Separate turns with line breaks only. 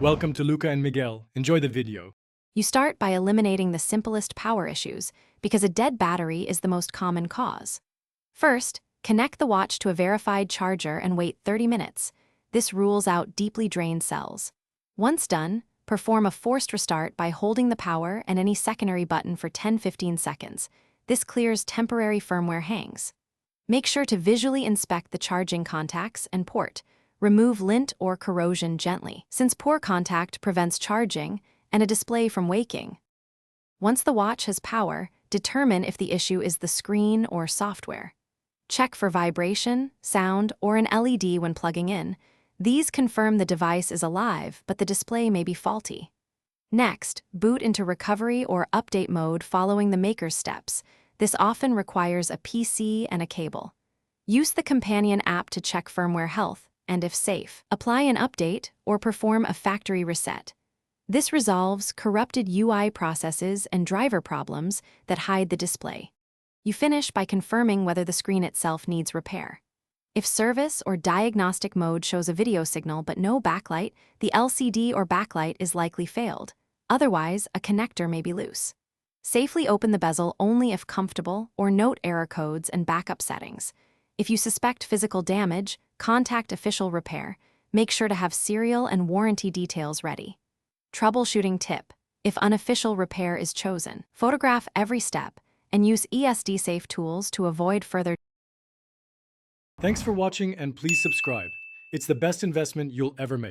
Welcome to Luca and Miguel. Enjoy the video.
You start by eliminating the simplest power issues, because a dead battery is the most common cause. First, connect the watch to a verified charger and wait 30 minutes. This rules out deeply drained cells. Once done, perform a forced restart by holding the power and any secondary button for 10-15 seconds. This clears temporary firmware hangs. Make sure to visually inspect the charging contacts and port. Remove lint or corrosion gently, since poor contact prevents charging and a display from waking. Once the watch has power, determine if the issue is the screen or software. Check for vibration, sound, or an LED when plugging in. These confirm the device is alive, but the display may be faulty. Next, boot into recovery or update mode following the maker's steps. This often requires a PC and a cable. Use the companion app to check firmware health, and if safe, apply an update or perform a factory reset. This resolves corrupted UI processes and driver problems that hide the display. You finish by confirming whether the screen itself needs repair. If service or diagnostic mode shows a video signal but no backlight, the LCD or backlight is likely failed. Otherwise, a connector may be loose. Safely open the bezel only if comfortable or note error codes and backup settings. If you suspect physical damage, contact official repair. Make sure to have serial and warranty details ready. Troubleshooting tip: if unofficial repair is chosen, photograph every step and use ESD-safe tools to avoid further.
Thanks for watching and please subscribe. It's the best investment you'll ever make.